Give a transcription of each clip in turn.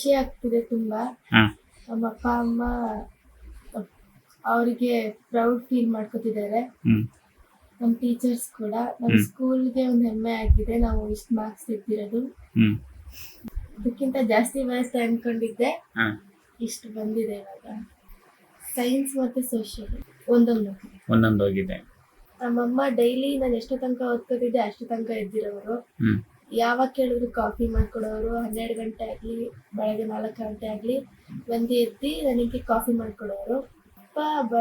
ಖುಷಿ ಆಗ್ತಿದೆ ತುಂಬಾ. ಹಾ ನಮ್ಮ ಅಪ್ಪ ಅಮ್ಮ ಅವರಿಗೆ ಪ್ರೌಡ್ ಫೀಲ್ ಮಾಡ್ಕೊತಿದ್ದಾರೆ. ಹ್ಮ್ ನಮ್ಮ ಟೀಚರ್ಸ್ ಕೂಡ. ನಮ್ಮ ಸ್ಕೂಲ್ಗೆ ಒಂದು ಹೆಮ್ಮೆ ಆಗಿದೆ ನಾವು ಇಷ್ಟು ಮಾರ್ಕ್ಸ್ ತೆಗ್ದಿರೋದು. ಹ್ಮ್ ಅದಕ್ಕಿಂತ ಜಾಸ್ತಿ ಬರುತ್ತೆ ಅನ್ಕೊಂಡಿದ್ದೆ, ಹಾ ಇಷ್ಟು ಬಂದಿದೆ ಇವಾಗ. ಸೈನ್ಸ್ ಮತ್ತೆ ಸೋಷಿಯಲ್ ಒಂದೊಂದು ಹೋಗಿದೆ. ನಮ್ಮಮ್ಮ ಡೈಲಿ ನಾನು ಎಷ್ಟು ತನಕ ಓದ್ಕೋತಿದ್ದೆ ಅಷ್ಟು ತನಕ ಎದ್ದಿರೋರು. ಹ್ಮ್ ಯಾವಾಗ ಕೇಳಿದ್ರು ಕಾಫಿ ಮಾಡ್ಕೊಡೋರು. 12 ಗಂಟೆ ಆಗಲಿ ಬೆಳಗ್ಗೆ 4 ಗಂಟೆ ಆಗಲಿ ಬಂದು ಎದ್ದು ನನಗೆ ಕಾಫಿ ಮಾಡ್ಕೊಡೋರು. ಅಪ್ಪ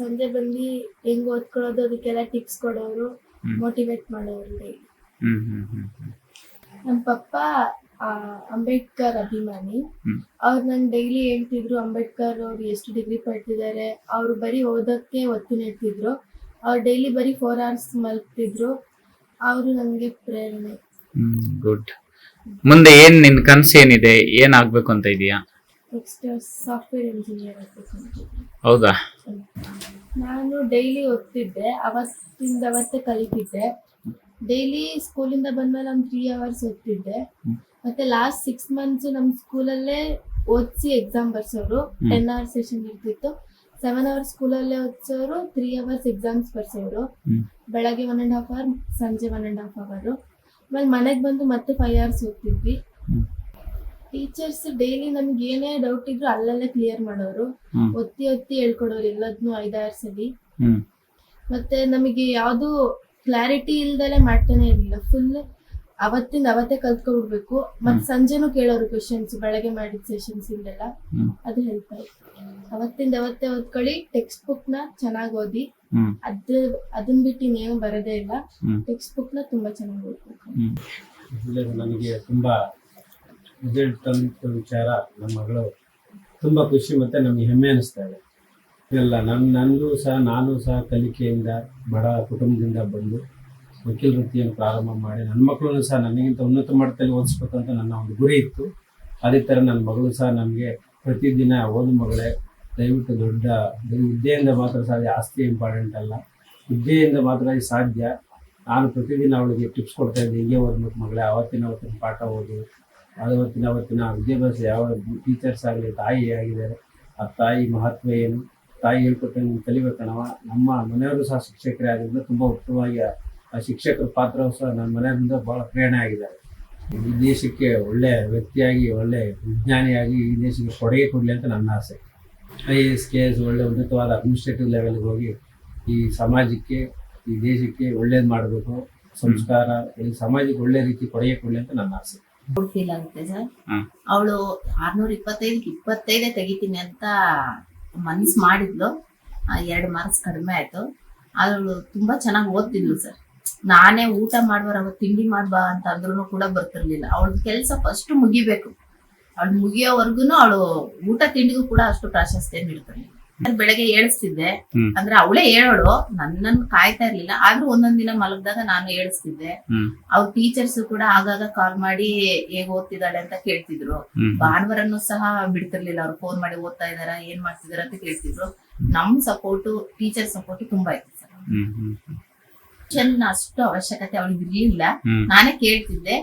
ಸಂಜೆ ಬಂದು ಹೆಂಗ್ ಓದ್ಕೊಳ್ಳೋದು ಅದಕ್ಕೆಲ್ಲ ಟಿಪ್ಸ್ ಕೊಡೋರು, ಮೋಟಿವೇಟ್ ಮಾಡೋರು ಡೈಲಿ. ನಮ್ಮ ಪಪ್ಪ ಅಂಬೇಡ್ಕರ್ ಅಭಿಮಾನಿ. ಅವ್ರು ನಂಗೆ ಡೈಲಿ ಹೇಳ್ತಿದ್ರು ಅಂಬೇಡ್ಕರ್ ಅವ್ರು ಎಷ್ಟು ಡಿಗ್ರಿ ಪಡ್ತಿದ್ದಾರೆ. ಅವರು ಬರೀ ಓದೋಕ್ಕೆ ಒತ್ತು ನೀಡ್ತಿದ್ರು. ಅವ್ರು ಡೈಲಿ ಬರೀ 4 hours ಮಲ್ಗ್ತಿದ್ರು. ಅವರು ನನಗೆ ಪ್ರೇರಣೆ. ಗುಡ್. ಮುಂದೆ ಏನ್ ನಿನ್ ಕನಸು ಏನಿದೆ? ಏನ್ ಆಗ್ಬೇಕು ಅಂತ ಇದೀಯಾ? ನೆಕ್ಸ್ಟ್ ಸಾಫ್ಟ್ವೇರ್ ಇಂಜಿನಿಯರ್ ಆಗಬೇಕು ಅಂತ. ಹೌದಾ? ನಾನು ಡೈಲಿ ಓದ್ತಿದ್ದೆ, ಅವತ್ತೇ ಕಲಿತಿದ್ದೆ. ಡೈಲಿ ಸ್ಕೂಲಿಂದ ಬಂದ್ಮೇಲೆ ಒಂದು 3 hours ಓದ್ತಿದ್ದೆ. ಮತ್ತೆ ಲಾಸ್ಟ್ 6 months ನಮ್ಮ ಸ್ಕೂಲಲ್ಲೇ ಓದಿಸಿ ಎಕ್ಸಾಮ್ ಬರ್ಸೋರು. 10 hours ಸೆಷನ್ ಇರ್ತಿತ್ತು. 7 hours ಸ್ಕೂಲಲ್ಲೇ ಓದಿಸೋರು, 3 hours ಎಕ್ಸಾಮ್ಸ್ ಬರ್ಸೋರು. ಬೆಳಗ್ಗೆ 1.5 hour, ಸಂಜೆ 1.5 hour. ಆಮೇಲೆ ಮನೆಗೆ ಬಂದು ಮತ್ತೆ 5 hours ಓದ್ತಿದ್ವಿ. ಟೀಚರ್ಸ್ ಡೈಲಿ ನಮ್ಗೆ ಏನೇ ಡೌಟ್ ಇದ್ರು ಅಲ್ಲಲ್ಲೇ ಕ್ಲಿಯರ್ ಮಾಡೋರು. ಒತ್ತಿ ಹೇಳ್ಕೊಡೋರು ಎಲ್ಲದನ್ನೂ 5 hours ಅಲ್ಲಿ. ಮತ್ತೆ ನಮಗೆ ಯಾವುದು ಕ್ಲಾರಿಟಿ ಇಲ್ದಲೆ ಮಾಡ್ತಾನೆ ಇರಲಿಲ್ಲ. ಫುಲ್ ಅವತ್ತೇ ಕಲ್ತ್ಕೊಬಿಡ್ಬೇಕು. ಮತ್ತೆ ಸಂಜೆನೂ ಕೇಳೋರು ಕ್ವೆಶನ್ಸ್, ಬೆಳಗ್ಗೆ ಮಾಡಿದ ಸೆಷನ್ಸ್ ಇಂದೆಲ್ಲ. ಅದು ಹೆಲ್ಪ್ ಆಯ್ತು. ಅವತ್ತೇ ಓದ್ಕೊಳ್ಳಿ, ಟೆಕ್ಸ್ಟ್ ಬುಕ್ ನ ಚೆನ್ನಾಗಿ ಓದಿ. ಅದನ್ನ ಬಿಟ್ಟು ಇನ್ನೇನು ಬರೋದೇ ಇಲ್ಲ. ಟೆಕ್ಸ್ಟ್ ಬುಕ್ ನ ತುಂಬಾ ಚೆನ್ನಾಗಿ ಓದ್ಬೇಕು. ನನಗೆ ತುಂಬಾ ರಿಸಲ್ಟ್ ಅಂತ ವಿಚಾರ ನಮ್ಮ ಮಗಳು ತುಂಬಾ ಖುಷಿ ಮತ್ತೆ ನಮ್ಗೆ ಹೆಮ್ಮೆ ಅನಿಸ್ತಾ ಇದೆ. ಇಲ್ಲ ನಾನು ಸಹ ಕಲಿಕೆಯಿಂದ ಬಡ ಕುಟುಂಬದಿಂದ ಬಂದು ವಕೀಲ ವೃತ್ತಿಯನ್ನು ಪ್ರಾರಂಭ ಮಾಡಿ ನನ್ನ ಮಕ್ಕಳನ್ನು ಸಹ ನನಗಿಂತ ಉನ್ನತ ಮಟ್ಟದಲ್ಲಿ ಓದಿಸ್ಬೇಕಂತ ನನ್ನ ಒಂದು ಗುರಿ ಇತ್ತು. ಅದೇ ಥರ ನನ್ನ ಮಗಳು ಸಹ ನಮಗೆ ಪ್ರತಿದಿನ ಓದು ಮಗಳೇ, ದಯವಿಟ್ಟು ದೊಡ್ಡ ವಿದ್ಯೆಯಿಂದ ಮಾತ್ರ ಸಾಧ್ಯ, ಆಸ್ತಿ ಇಂಪಾರ್ಟೆಂಟ್ ಅಲ್ಲ, ವಿದ್ಯೆಯಿಂದ ಮಾತ್ರ ಸಾಧ್ಯ. ನಾನು ಪ್ರತಿದಿನ ಅವಳಿಗೆ ಟಿಪ್ಸ್ ಕೊಡ್ತಾ ಇದ್ದೆ, ಹಿಂಗೆ ಓದ್ಬೇಕು ಮಗಳೇ, ಅವತ್ತಿನ ಪಾಠ ಓದು, ಅವತ್ತಿನ ವಿದ್ಯಾಭ್ಯಾಸ. ಯಾವ ಟೀಚರ್ಸ್ ಆಗಲಿ ತಾಯಿ ಆಗಿದ್ದಾರೆ, ಆ ತಾಯಿ ಮಹತ್ವ ಏನು, ತಾಯಿ ಹೇಳ್ಕೊಟ್ಟು ನೀವು ಕಲಿಬೇಕಣವ. ನಮ್ಮ ಮನೆಯವರು ಸಹ ಶಿಕ್ಷಕರೇ ಆಗಿದ್ದರಿಂದ ತುಂಬ ಉತ್ತಮವಾಗಿ ಆ ಶಿಕ್ಷಕರ ಪಾತ್ರವು ಸಹ ನನ್ನ ಮನೆಯವರಿಂದ ಭಾಳ ಪ್ರೇರಣೆ ಆಗಿದ್ದಾರೆ. ಈ ದೇಶಕ್ಕೆ ಒಳ್ಳೆಯ ವ್ಯಕ್ತಿಯಾಗಿ, ಒಳ್ಳೆ ವಿಜ್ಞಾನಿಯಾಗಿ ಈ ದೇಶಕ್ಕೆ ಕೊಡುಗೆ ಕೊಡಲಿ ಅಂತ ನನ್ನ ಆಸೆ. IAS KS ಒಳ್ಳೆ ಉನ್ನತವಾದ ಅಡ್ಮಿನಿಸ್ಟ್ರೇಟಿವ್ ಲೆವೆಲ್ಗೆ ಹೋಗಿ ಈ ಸಮಾಜಕ್ಕೆ, ಈ ದೇಶಕ್ಕೆ ಒಳ್ಳೇದು ಮಾಡಬೇಕು, ಸಂಸ್ಕಾರ, ಈ ಸಮಾಜಕ್ಕೆ ಒಳ್ಳೆ ರೀತಿ ಕೊಡುಗೆ ಕೊಡಲಿ ಅಂತ ನನ್ನ ಆಸೆ. ಫೀಲ್ ಆಗುತ್ತೆ ಸರ್. ಅವಳು 625 ತೆಗಿತೀನಿ ಅಂತ ಮನ್ಸು ಮಾಡಿದ್ಲು. 2 marks ಕಡಿಮೆ ಆಯ್ತು. ಅವಳು ತುಂಬಾ ಚೆನ್ನಾಗಿ ಓದ್ತಿದ್ಲು ಸರ್. ನಾನೇ ಊಟ ಮಾಡುವ ತಿಂಡಿ ಮಾಡ್ಬಾ ಅಂತ ಅಂದ್ರೂ ಕೂಡ ಬರ್ತಿರ್ಲಿಲ್ಲ. ಅವಳ ಕೆಲಸ ಫಸ್ಟ್ ಮುಗಿಬೇಕು. ಅವಳು ಮುಗಿಯೋವರ್ಗು ಅವಳು ಊಟ ತಿಂಡಿಗೂ ಕೂಡ ಅಷ್ಟು ಪ್ರಾಶಸ್ತ್ಯ ನೀಡ್ತಿರ್ಲಿಲ್ಲ. ಬೆಳಗ್ಗೆ ಏಳಿಸ್ತಿದ್ದೆ, ಅಂದ್ರೆ ಅವಳೇ ಹೇಳೋಳು, ನನ್ನನ್ನು ಕಾಯ್ತಾ ಇರ್ಲಿಲ್ಲ. ಆದ್ರೂ ಒಂದೊಂದ್ ದಿನ ಮಲಗ್ದಾಗ ನಾನು ಏಳಿಸ್ತಿದ್ದೆ. ಅವ್ರ ಟೀಚರ್ಸ್ ಕೂಡ ಆಗಾಗ ಕಾಲ್ ಮಾಡಿ ಹೇಗ್ ಓದ್ತಿದ್ದಾಳೆ ಅಂತ ಕೇಳ್ತಿದ್ರು. ಭಾನುವಾರನು ಸಹ ಬಿಡ್ತಿರ್ಲಿಲ್ಲ. ಅವ್ರು ಫೋನ್ ಮಾಡಿ ಓದ್ತಾ ಇದಾರ, ಏನ್ ಮಾಡ್ತಿದಾರ ಅಂತ ಕೇಳ್ತಿದ್ರು. ನಮ್ ಸಪೋರ್ಟು, ಟೀಚರ್ ಸಪೋರ್ಟ್ ತುಂಬಾ ಇತ್ತು ಸರ್. ಅಷ್ಟು ಅವಶ್ಯಕತೆ ಅವಳಿಗೆ ಇರ್ಲಿಲ್ಲ. ನಾನೇ ಕೇಳ್ತಿದ್ದೆ,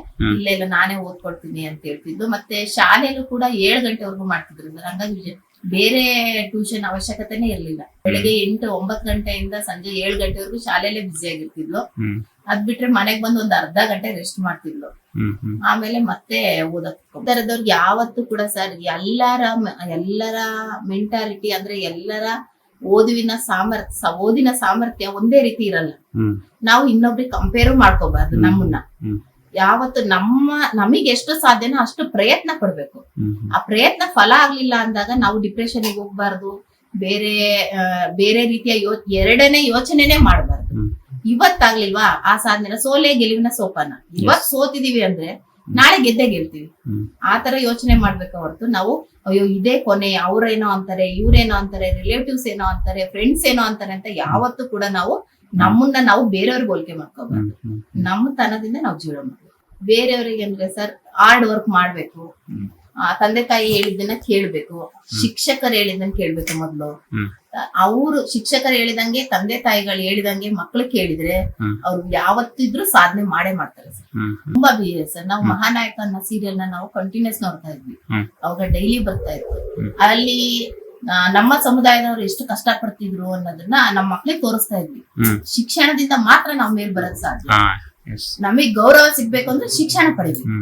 ಇಲ್ಲ ನಾನೇ ಓದ್ಕೊಳ್ತೀನಿ ಅಂತ ಹೇಳ್ತಿದ್ದು. ಮತ್ತೆ ಶಾಲೆಯಲ್ಲೂ ಕೂಡ 7 ಗಂಟೆವರೆಗೂ ಮಾಡ್ತಿದ್ರು ಸರ್. ಹಂಗಾಗಿ ಬೇರೆ ಟ್ಯೂಷನ್ ಅವಶ್ಯಕತೆನೇ ಇರ್ಲಿಲ್ಲ. ಬೆಳಗ್ಗೆ 8-9 ಗಂಟೆಯಿಂದ ಸಂಜೆ 7 ಗಂಟೆವರೆಗೂ ಶಾಲೆಯಲ್ಲೇ ಬ್ಯುಸಿ ಆಗಿರ್ತಿದ್ಲು. ಅದ್ ಬಿಟ್ರೆ ಮನೆಗ್ ಬಂದು ಒಂದು ಅರ್ಧ ಗಂಟೆ ರೆಸ್ಟ್ ಮಾಡ್ತಿದ್ಲು. ಆಮೇಲೆ ಮತ್ತೆ ಓದೋದವ್ರಿಗೆ ಯಾವತ್ತೂ ಕೂಡ ಸರ್ ಎಲ್ಲರ ಮೆಂಟಾಲಿಟಿ ಅಂದ್ರೆ ಎಲ್ಲರ ಓದಿನ ಸಾಮರ್ಥ್ಯ ಒಂದೇ ರೀತಿ ಇರಲ್ಲ. ನಾವು ಇನ್ನೊಬ್ರಿಗೆ ಕಂಪೇರು ಮಾಡ್ಕೋಬಾರ್ದು. ನಮ್ಮನ್ನ ಯಾವತ್ತು ನಮಗೆ ಎಷ್ಟು ಸಾಧ್ಯನೋ ಅಷ್ಟು ಪ್ರಯತ್ನ ಪಡ್ಬೇಕು. ಆ ಪ್ರಯತ್ನ ಫಲ ಆಗ್ಲಿಲ್ಲ ಅಂದಾಗ ನಾವು ಡಿಪ್ರೆಷನ್ಗೆ ಹೋಗ್ಬಾರ್ದು. ಬೇರೆ ರೀತಿಯ ಎರಡನೇ ಯೋಚನೆನೇ ಮಾಡಬಾರ್ದು. ಇವತ್ತಾಗ್ಲಿಲ್ವಾ ಆ ಸಾಧನೆ, ಸೋಲೆ ಗೆಲುವಿನ ಸೋಪಾನ. ಇವತ್ ಸೋತಿದೀವಿ ಅಂದ್ರೆ ನಾಳೆ ಗೆದ್ದೇ ಗೆಲ್ತೀವಿ. ಆತರ ಯೋಚನೆ ಮಾಡ್ಬೇಕು ಹೊರತು ನಾವು ಅಯ್ಯೋ ಇದೇ ಕೊನೆ, ಅವ್ರೇನೋ ಅಂತಾರೆ, ಇವ್ರೇನೋ ಅಂತಾರೆ, ರಿಲೇಟಿವ್ಸ್ ಏನೋ ಅಂತಾರೆ, ಫ್ರೆಂಡ್ಸ್ ಏನೋ ಅಂತಾರೆ ಅಂತ ಯಾವತ್ತೂ ಕೂಡ ನಮ್ಮನ್ನ ನಾವು ಬೇರೆಯವ್ರಿಗೆ ಹೋಲಿಕೆ ಮಾಡ್ಕೋಬಾರ್ದು. ನಮ್ಮ ತನದಿಂದ ನಾವು ಜೀವನ ಮಾಡ್ಬೇಕು. ಬೇರೆಯವ್ರಿಗೆ ಅಂದ್ರೆ ಸರ್ ಹಾರ್ಡ್ ವರ್ಕ್ ಮಾಡ್ಬೇಕು. ತಂದೆ ತಾಯಿ ಹೇಳಿದ್ದನ್ನ ಕೇಳ್ಬೇಕು, ಶಿಕ್ಷಕರು ಹೇಳಿದ್ದನ್ನ ಕೇಳ್ಬೇಕು ಮೊದ್ಲು. ಅವರು ಶಿಕ್ಷಕರು ಹೇಳಿದಂಗೆ ತಂದೆ ತಾಯಿಗಳು ಹೇಳಿದಂಗೆ ಮಕ್ಳು ಕೇಳಿದ್ರೆ ಅವ್ರು ಯಾವತ್ತಿದ್ರು ಸಾಧನೆ ಮಾಡೇ ಮಾಡ್ತಾರೆ ಸರ್. ತುಂಬಾ ಬಿಹೇವ್ ಸರ್. ನಾವು ಮಹಾನಾಯಕ ಅನ್ನೋ ಸೀರಿಯಲ್ ನ ನಾವು ಕಂಟಿನ್ಯೂಸ್ ನೋಡ್ತಾ ಇದ್ವಿ, ಅವಾಗ ಡೈಲಿ ಬರ್ತಾ ಇತ್ತು. ಅಲ್ಲಿ ನಮ್ಮ ಸಮುದಾಯದವರು ಎಷ್ಟು ಕಷ್ಟ ಪಡ್ತಿದ್ರು ಅನ್ನೋದನ್ನ ನಮ್ಮ ಮಕ್ಳಿಗೆ ತೋರಿಸ್ತಾ ಇದ್ವಿ. ಶಿಕ್ಷಣದಿಂದ ಮಾತ್ರ ನಾವ್ ಮೇಲ್ ಬರೋದ್ ಸಾಧ್ಯ. ನಮಗ್ ಗೌರವ ಸಿಗ್ಬೇಕು ಅಂದ್ರೆ ಶಿಕ್ಷಣ ಪಡಿಬೇಕು.